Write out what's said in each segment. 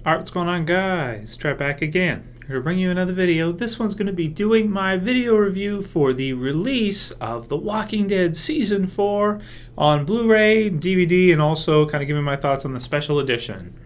Alright, what's going on, guys? Trev back again. Here to bring you another video. This one's going to be doing my video review for the release of The Walking Dead Season 4 on Blu-ray, DVD, and also kind of giving my thoughts on the special edition.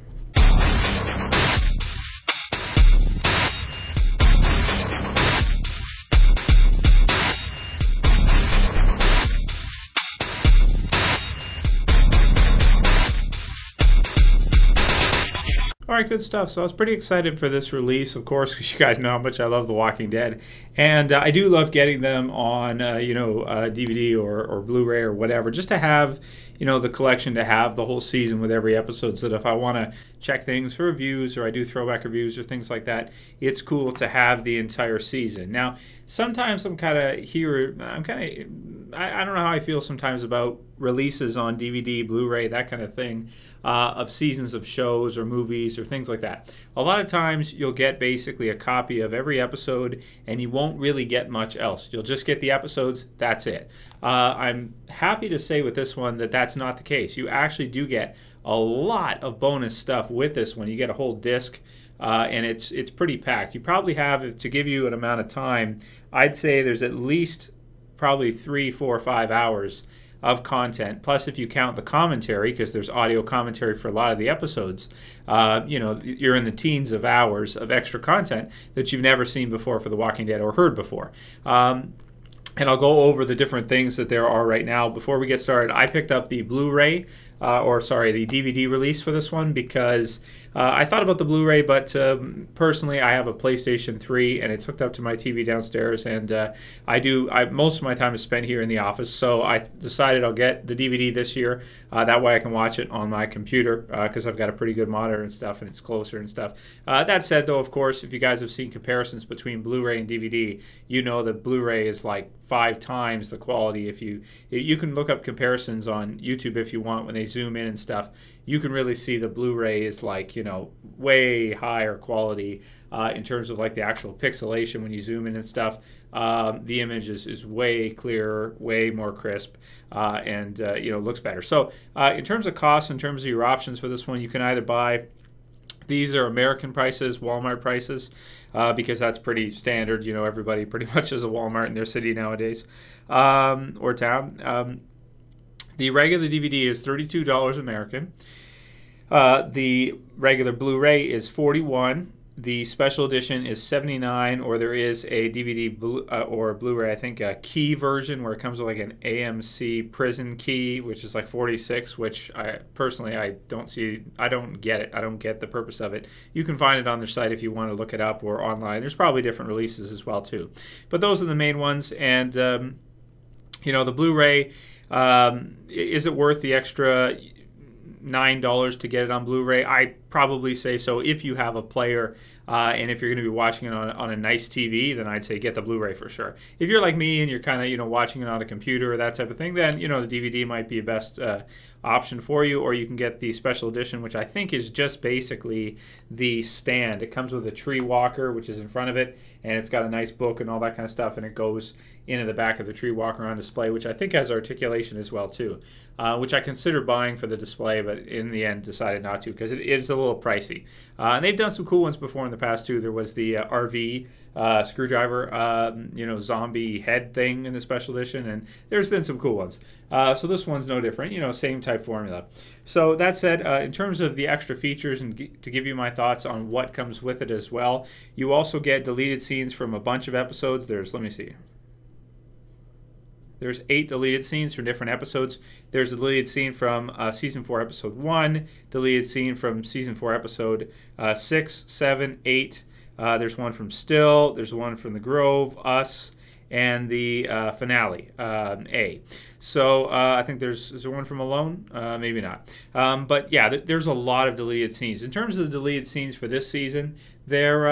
Alright, good stuff. So I was pretty excited for this release, of course, because you guys know how much I love The Walking Dead. And I do love getting them on, DVD or Blu-ray or whatever, just to have, the collection, to have the whole season with every episode, so that if I want to check things for reviews or I do throwback reviews or things like that, it's cool to have the entire season. Now, sometimes I don't know how I feel sometimes about releases on DVD, Blu-ray, that kind of thing, of seasons of shows or movies or things like that. A lot of times you'll get basically a copy of every episode and you won't really get much else. You'll just get the episodes, that's it. I'm happy to say with this one that that's not the case. You actually do get a lot of bonus stuff with this one. You get a whole disc. And it's pretty packed. You probably have, to give you an amount of time, I'd say there's at least probably 3, 4, 5 hours of content. Plus, if you count the commentary, because there's audio commentary for a lot of the episodes, you're in the teens of hours of extra content that you've never seen before for The Walking Dead or heard before. And I'll go over the different things that there are right now. Before we get started, I picked up the Blu-ray, the DVD release for this one because I thought about the Blu-ray, but personally I have a PlayStation 3 and it's hooked up to my TV downstairs, and most of my time is spent here in the office, so I decided I'll get the DVD this year. That way I can watch it on my computer because I've got a pretty good monitor and stuff, and it's closer and stuff. That said, though, of course, if you guys have seen comparisons between Blu-ray and DVD, you know that Blu-ray is like 5 times the quality. If you can look up comparisons on YouTube if you want, when they zoom in and stuff, you can really see the Blu-ray is like, way higher quality in terms of like the actual pixelation when you zoom in and stuff. The image is way clearer, way more crisp, and looks better. So in terms of cost, in terms of your options for this one, you can either buy, these are American prices, Walmart prices, because that's pretty standard. Everybody pretty much has a Walmart in their city nowadays, or town. The regular DVD is $32 American. The regular Blu-ray is $41. The special edition is $79, or there is a DVD or Blu-ray, I think, a key version where it comes with like an AMC prison key, which is like $46, which I don't get it. I don't get the purpose of it. You can find it on their site if you want to look it up, or online. There's probably different releases as well too. But those are the main ones, and the Blu-ray, is it worth the extra $9 to get it on Blu-ray? I probably say so if you have a player, and if you're going to be watching it on a nice TV, then I'd say get the Blu-ray for sure. If you're like me and you're kind of watching it on a computer or that type of thing, then the DVD might be a best option for you, or you can get the special edition, which I think is just basically the stand. It comes with a tree walker, which is in front of it, and it's got a nice book and all that kind of stuff, and it goes into the back of the tree walker on display, which I think has articulation as well too, which I considered buying for the display, but in the end decided not to because it is a little pricey. And they've done some cool ones before in the past too. There was the RV screwdriver, zombie head thing in the special edition, and there's been some cool ones. So this one's no different, same type formula. So that said, in terms of the extra features, and to give you my thoughts on what comes with it as well, you also get deleted scenes from a bunch of episodes. There's 8 deleted scenes from different episodes. There's a deleted scene from Season 4, Episode 1, deleted scene from Season 4, Episode 6, 7, 8. There's one from Still, there's one from The Grove, Us, and the finale, A. So I think is there one from Alone? Maybe not. But yeah, there's a lot of deleted scenes. In terms of the deleted scenes for this season, they're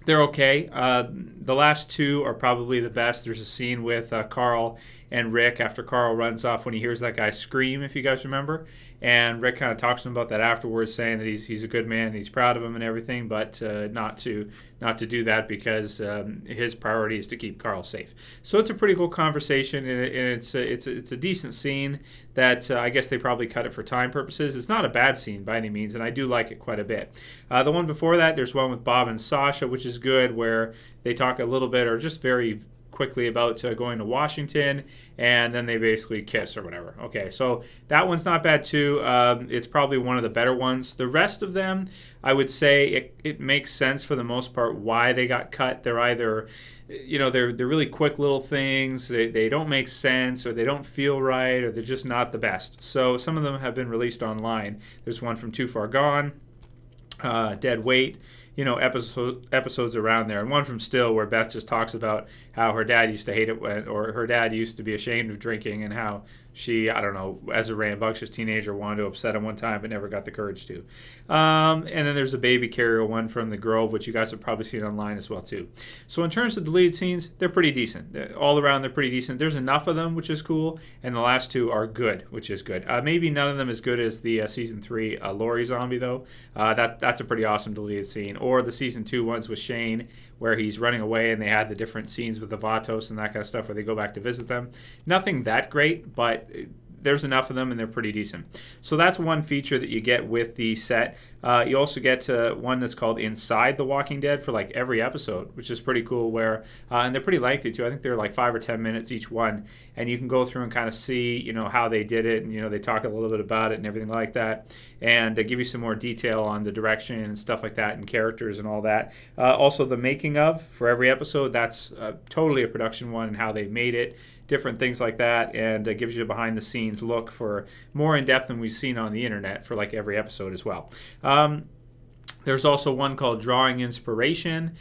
okay. The last 2 are probably the best. There's a scene with Carl and Rick after Carl runs off when he hears that guy scream, if you guys remember. And Rick kind of talks to him about that afterwards, saying that he's a good man and he's proud of him and everything, but not to do that because his priority is to keep Carl safe. So it's a pretty cool conversation, and it's a decent scene that I guess they probably cut it for time purposes. It's not a bad scene by any means, and I do like it quite a bit. The one before that, there's one with Bob and Sasha, which is good, where they talk a little bit, or just very quickly, about going to Washington, and then they basically kiss or whatever. Okay, so that one's not bad too. It's probably one of the better ones. The rest of them, I would say it makes sense for the most part why they got cut. They're either, they're really quick little things, they don't make sense, or they don't feel right, or they're just not the best. So some of them have been released online. There's one from Too Far Gone, Dead Weight, episodes around there, and one from Still, where Beth just talks about how her dad used to hate it or her dad used to be ashamed of drinking, and how she, I don't know, as a rambunctious teenager, wanted to upset him one time but never got the courage to. And then there's a baby carrier one from The Grove, which you guys have probably seen online as well too. So in terms of deleted scenes, they're pretty decent. All around, they're pretty decent. There's enough of them, which is cool, and the last two are good, which is good. Maybe none of them as good as the season 3 Lori zombie, though. That's a pretty awesome deleted scene. Or the season 2 ones with Shane, where he's running away and they had the different scenes with the Vatos and that kind of stuff where they go back to visit them. Nothing that great, but there's enough of them and they're pretty decent. So that's one feature that you get with the set. You also get one that's called Inside the Walking Dead for like every episode, which is pretty cool, where and they're pretty lengthy too. I think they're like 5 or 10 minutes each one, and you can go through and kind of see how they did it, and they talk a little bit about it and everything like that, and give you some more detail on the direction and stuff like that, and characters and all that. Also the making of for every episode, that's totally a production one, and how they made it, different things like that, and it gives you a behind the scenes look for more in depth than we've seen on the internet for like every episode as well. There's also one called Drawing Inspiration,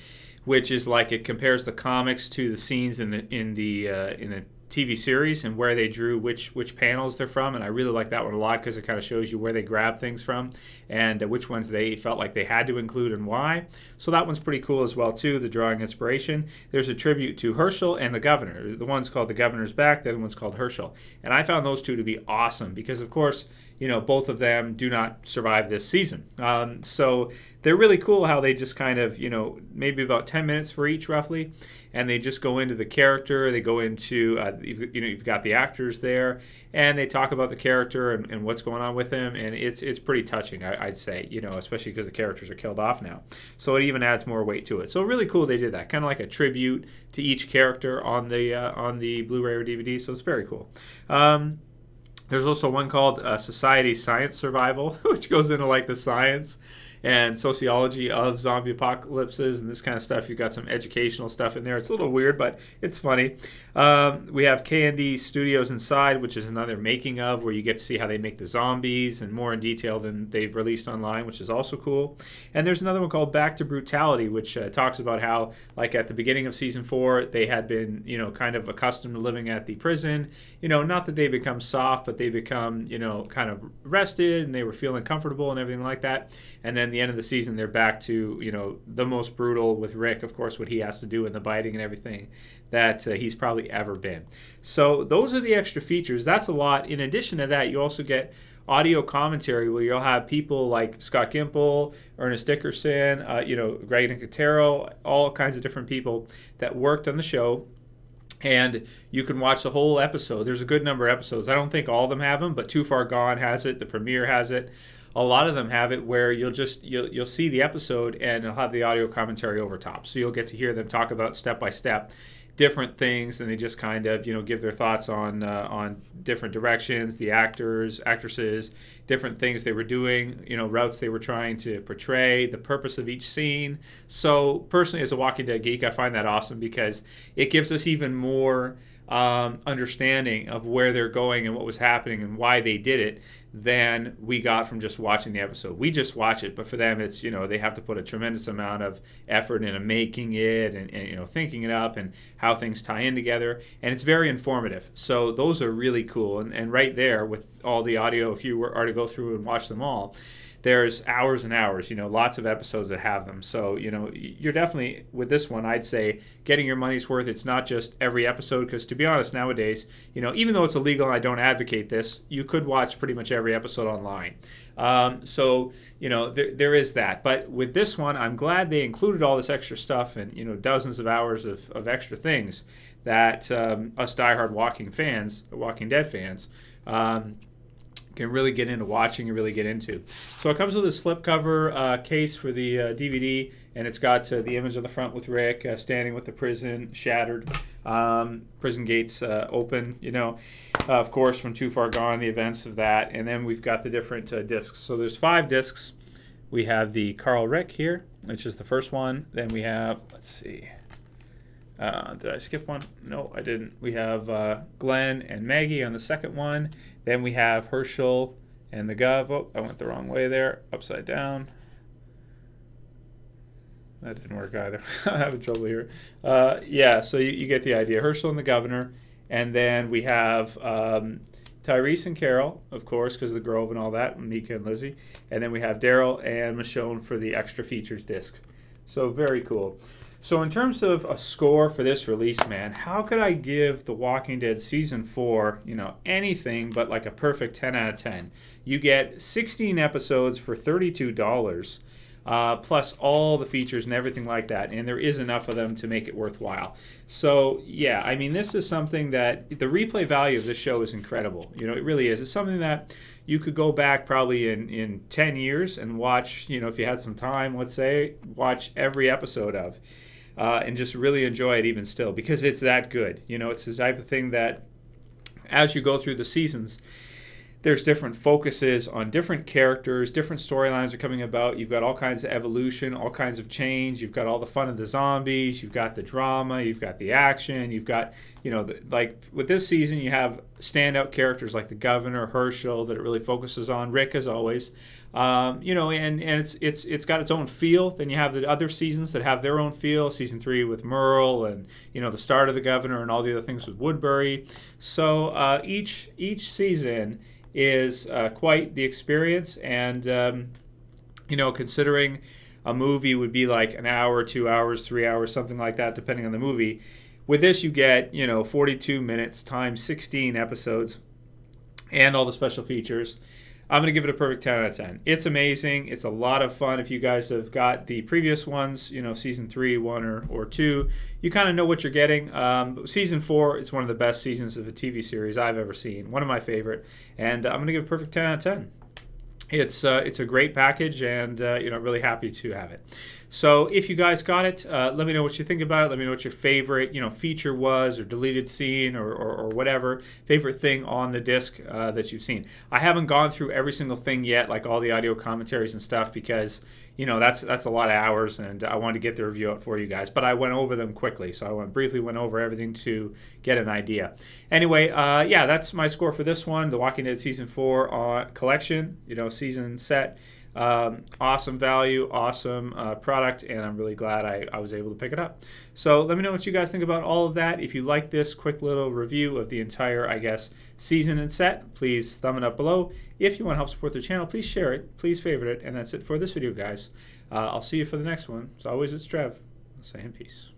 which is like it compares the comics to the scenes in the TV series and where they drew which panels they're from, and I really like that one a lot because it kind of shows you where they grab things from and which ones they felt like they had to include and why. So that one's pretty cool as well too, the Drawing Inspiration. There's a tribute to Herschel and the Governor. The one's called The Governor's Back, the other one's called Herschel, and I found those two to be awesome because of course both of them do not survive this season. So they're really cool how they just kind of, maybe about 10 minutes for each roughly, and they just go into the character, they go into, you've got the actors there, and they talk about the character and what's going on with him, and it's pretty touching, I'd say, especially because the characters are killed off now. So it even adds more weight to it. So really cool they did that, kind of like a tribute to each character on the Blu-ray or DVD, so it's very cool. There's also one called Society Science Survival, which goes into like the science and sociology of zombie apocalypses and this kind of stuff. You've got some educational stuff in there. It's a little weird, but it's funny. We have K&D Studios Inside, which is another making of, where you get to see how they make the zombies and more in detail than they've released online, which is also cool. And there's another one called Back to Brutality, which talks about how, like at the beginning of season 4, they had been, kind of accustomed to living at the prison. Not that they become soft, but they become, kind of rested, and they were feeling comfortable and everything like that. And then the end of the season, they're back to, the most brutal with Rick, of course, what he has to do and the biting and everything that he's probably ever been. So those are the extra features. That's a lot. In addition to that, you also get audio commentary where you'll have people like Scott Gimple, Ernest Dickerson, Greg Nicotero, all kinds of different people that worked on the show. And you can watch the whole episode. There's a good number of episodes. I don't think all of them have them, but Too Far Gone has it. The premiere has it. A lot of them have it where you'll see the episode and it'll have the audio commentary over top. So you'll get to hear them talk about step by step different things, and they just kind of give their thoughts on different directions, the actors, actresses, different things they were doing, routes they were trying to portray, the purpose of each scene. So personally, as a Walking Dead geek, I find that awesome because it gives us even more understanding of where they're going and what was happening and why they did it than we got from just watching the episode. We just watch it, but for them it's, they have to put a tremendous amount of effort into making it and thinking it up and how things tie in together, and it's very informative. So those are really cool, and right there with all the audio, if you were to go through and watch them all, there's hours and hours, you know, lots of episodes that have them. So, you know, you're definitely, with this one, I'd say getting your money's worth. It's not just every episode, because to be honest, nowadays, you know, even though it's illegal and I don't advocate this, you could watch pretty much every episode online. So, you know, there is that. But with this one, I'm glad they included all this extra stuff and, you know, dozens of hours of extra things that us diehard Walking Dead fans, can really get into watching and really get into. So it comes with a slipcover case for the DVD, and it's got the image on the front with Rick standing with the prison shattered, prison gates open, you know, of course, from Too Far Gone, the events of that. And then we've got the different discs. So there's 5 discs. We have the Carl Rick here, which is the first one. Then we have, let's see, did I skip one? No, I didn't. We have Glenn and Maggie on the second one. Then we have Herschel and the Gov. Oh, I went the wrong way there. Upside down. That didn't work either. I'm having trouble here. Yeah, so you get the idea. Herschel and the Governor. And then we have Tyrese and Carol, of course, because of the Grove and all that, and Mika and Lizzie. And then we have Daryl and Michonne for the extra features disc. So very cool. So in terms of a score for this release, man, how could I give The Walking Dead Season 4, you know, anything but like a perfect 10 out of 10? You get 16 episodes for $32, plus all the features and everything like that, and there is enough of them to make it worthwhile. So, yeah, I mean, this is something that the replay value of this show is incredible. You know, it really is. It's something that you could go back probably in 10 years and watch, you know, if you had some time, let's say, watch every episode of. And just really enjoy it even still, because it's that good. You know, it's the type of thing that as you go through the seasons, there's different focuses on different characters, different storylines are coming about. You've got all kinds of evolution, all kinds of change. You've got all the fun of the zombies. You've got the drama. You've got the action. You've got, you know, like with this season, you have standout characters like the Governor, Herschel, that it really focuses on. Rick, as always. You know, and it's got its own feel. Then you have the other seasons that have their own feel. Season 3 with Merle, and you know, the start of the Governor, and all the other things with Woodbury. So each season is quite the experience, and you know, considering a movie would be like an hour, 2 hours, 3 hours, something like that, depending on the movie. With this, you get, you know, 42 minutes times 16 episodes and all the special features. I'm going to give it a perfect 10 out of 10. It's amazing. It's a lot of fun. If you guys have got the previous ones, you know, season 3, 1, or 2, you kind of know what you're getting. Season 4 is one of the best seasons of a TV series I've ever seen. One of my favorite. And I'm going to give it a perfect 10 out of 10. It's a great package, and you know, really happy to have it. So if you guys got it, let me know what you think about it. Let me know what your favorite, you know, feature was, or deleted scene, or whatever favorite thing on the disc that you've seen. I haven't gone through every single thing yet, like all the audio commentaries and stuff, because you know, that's a lot of hours, and I wanted to get the review out for you guys. But I went over them quickly, so I briefly went over everything to get an idea. Anyway, yeah, that's my score for this one, The Walking Dead Season 4 collection, you know, season set. Awesome value, awesome product, and I'm really glad I was able to pick it up. So let me know what you guys think about all of that. If you like this quick little review of the entire, I guess, season and set, please thumb it up below. If you want to help support the channel, please share it, please favorite it, and that's it for this video, guys. I'll see you for the next one. As always, it's Trev. I'll say in peace.